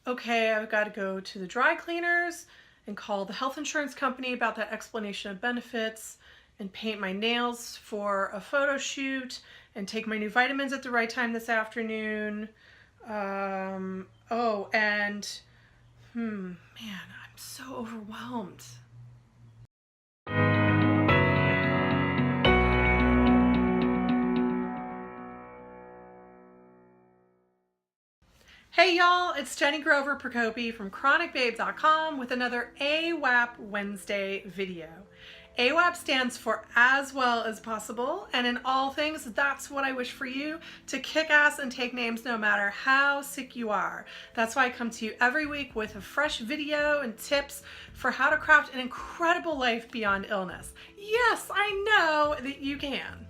okay, I've got to go to the dry cleaners and call the health insurance company about that explanation of benefits and paint my nails for a photo shoot and take my new vitamins at the right time this afternoon. Oh, and man, I'm so overwhelmed. Hey y'all, it's Jenni Grover Procopi from chronicbabe.com with another AWAP Wednesday video. AWAP stands for as well as possible, and in all things, that's what I wish for you, to kick ass and take names no matter how sick you are. That's why I come to you every week with a fresh video and tips for how to craft an incredible life beyond illness. Yes, I know that you can.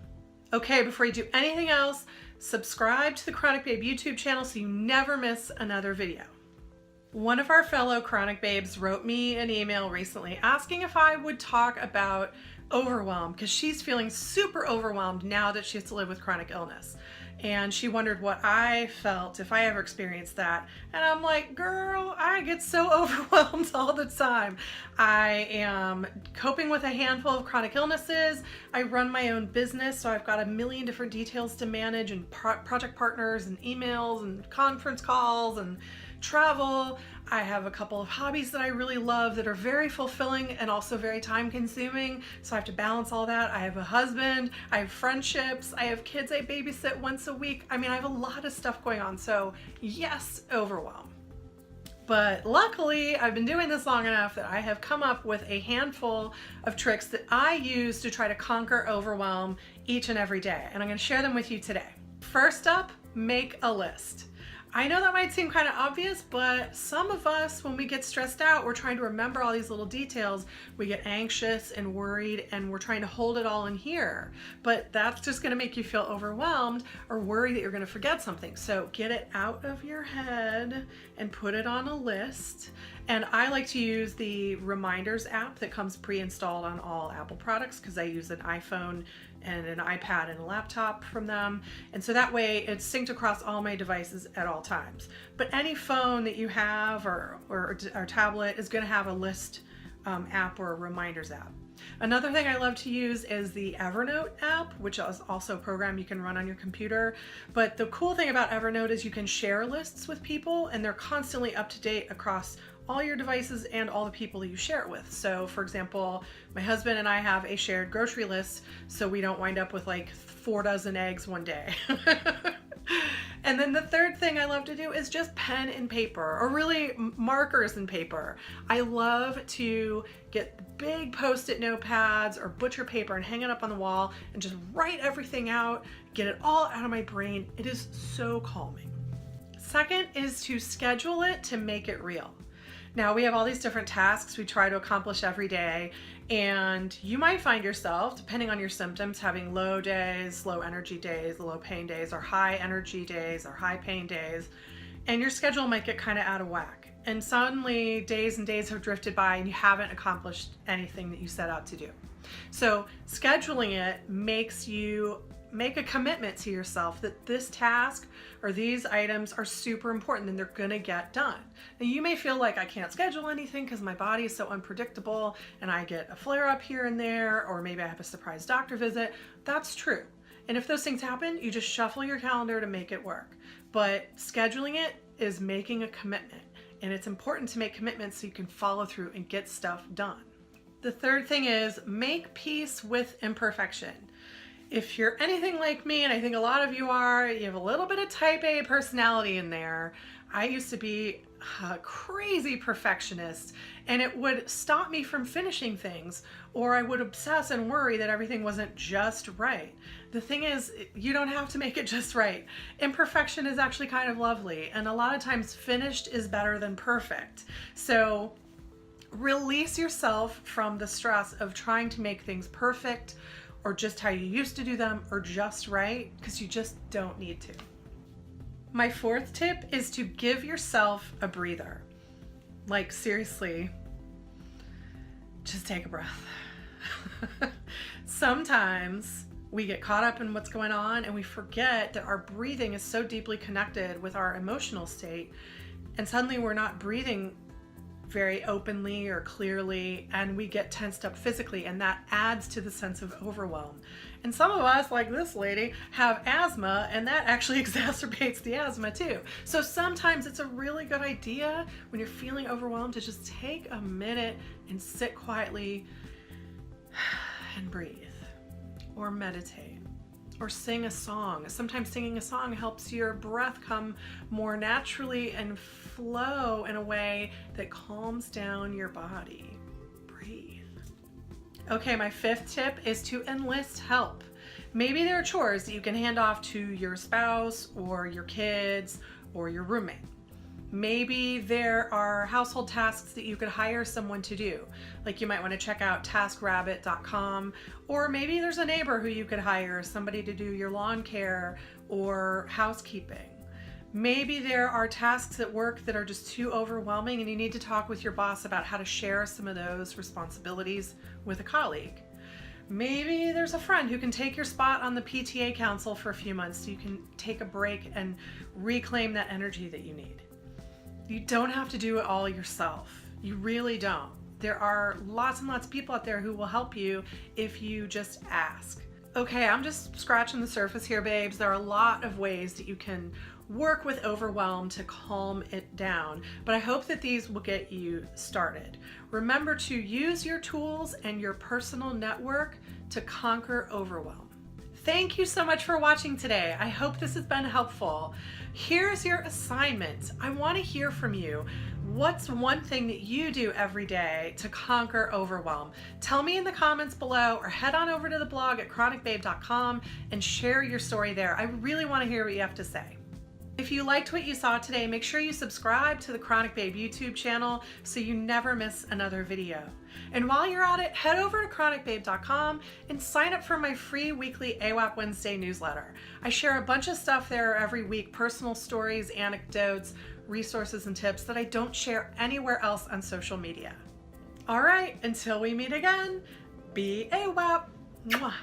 Okay, before you do anything else, subscribe to the Chronic Babe YouTube channel so you never miss another video. One of our fellow Chronic Babes wrote me an email recently asking if I would talk about overwhelm because she's feeling super overwhelmed now that she has to live with chronic illness. And she wondered what I felt if I ever experienced that. And I'm like, girl, I get so overwhelmed all the time. I am coping with a handful of chronic illnesses. I run my own business, so I've got a million different details to manage and project partners and emails and conference calls and travel. I have a couple of hobbies that I really love that are very fulfilling and also very time consuming, so I have to balance all that. I have a husband, I have friendships, I have kids I babysit once a week. I mean, I have a lot of stuff going on, so yes, overwhelm. But luckily, I've been doing this long enough that I have come up with a handful of tricks that I use to try to conquer overwhelm each and every day, and I'm going to share them with you today. First up, make a list. I know that might seem kind of obvious, but some of us, when we get stressed out, we're trying to remember all these little details. We get anxious and worried, and we're trying to hold it all in here. But that's just going to make you feel overwhelmed or worry that you're going to forget something. So get it out of your head and put it on a list. And I like to use the Reminders app that comes pre-installed on all Apple products because I use an iPhone and an iPad and a laptop from them. And so that way it's synced across all my devices at all times. But any phone that you have or tablet is going to have a list app or a Reminders app. Another thing I love to use is the Evernote app, which is also a program you can run on your computer. But the cool thing about Evernote is you can share lists with people and they're constantly up to date across all your devices and all the people that you share it with. So for example, my husband and I have a shared grocery list so we don't wind up with like 4 dozen eggs one day. And then the third thing I love to do is just pen and paper, or really markers and paper. I love to get big Post-it notepads or butcher paper and hang it up on the wall and just write everything out, get it all out of my brain. It is so calming. Second is to schedule it to make it real. Now we have all these different tasks we try to accomplish every day, and you might find yourself, depending on your symptoms, having low days, low energy days, low pain days, or high energy days, or high pain days, and your schedule might get kind of out of whack. And suddenly days and days have drifted by and you haven't accomplished anything that you set out to do. So scheduling it makes you make a commitment to yourself that this task or these items are super important and they're gonna get done. Now you may feel like I can't schedule anything because my body is so unpredictable and I get a flare up here and there, or maybe I have a surprise doctor visit. That's true. And if those things happen, you just shuffle your calendar to make it work. But scheduling it is making a commitment, and it's important to make commitments so you can follow through and get stuff done. The third thing is make peace with imperfection. If you're anything like me, and I think a lot of you are, you have a little bit of type A personality in there. I used to be a crazy perfectionist, and it would stop me from finishing things, or I would obsess and worry that everything wasn't just right. The thing is, you don't have to make it just right. Imperfection is actually kind of lovely, and a lot of times finished is better than perfect. So release yourself from the stress of trying to make things perfect, or just how you used to do them, or just right, because you just don't need to. My fourth tip is to give yourself a breather. Like seriously, just take a breath. Sometimes we get caught up in what's going on and we forget that our breathing is so deeply connected with our emotional state. and suddenly we're not breathing very openly or clearly, and we get tensed up physically, and that adds to the sense of overwhelm. And some of us, like this lady, have asthma, and that actually exacerbates the asthma too. So sometimes it's a really good idea when you're feeling overwhelmed to just take a minute and sit quietly and breathe, or meditate, or sing a song. Sometimes singing a song helps your breath come more naturally and flow in a way that calms down your body. Breathe. Okay, my 5th tip is to enlist help. Maybe there are chores that you can hand off to your spouse or your kids or your roommate. Maybe there are household tasks that you could hire someone to do. Like you might want to check out taskrabbit.com, or maybe there's a neighbor who you could hire, somebody to do your lawn care or housekeeping. Maybe there are tasks at work that are just too overwhelming and you need to talk with your boss about how to share some of those responsibilities with a colleague. Maybe there's a friend who can take your spot on the PTA council for a few months so you can take a break and reclaim that energy that you need. You don't have to do it all yourself. You really don't. There are lots and lots of people out there who will help you if you just ask. Okay, I'm just scratching the surface here, babes. There are a lot of ways that you can work with overwhelm to calm it down, but I hope that these will get you started. Remember to use your tools and your personal network to conquer overwhelm. Thank you so much for watching today. I hope this has been helpful. Here's your assignment. I want to hear from you. What's one thing that you do every day to conquer overwhelm? Tell me in the comments below, or head on over to the blog at chronicbabe.com and share your story there. I really want to hear what you have to say. If you liked what you saw today, make sure you subscribe to the Chronic Babe YouTube channel so you never miss another video. And while you're at it, head over to chronicbabe.com and sign up for my free weekly AWAP Wednesday newsletter. I share a bunch of stuff there every week, personal stories, anecdotes, resources, and tips that I don't share anywhere else on social media. All right, until we meet again, be AWAP. Mwah.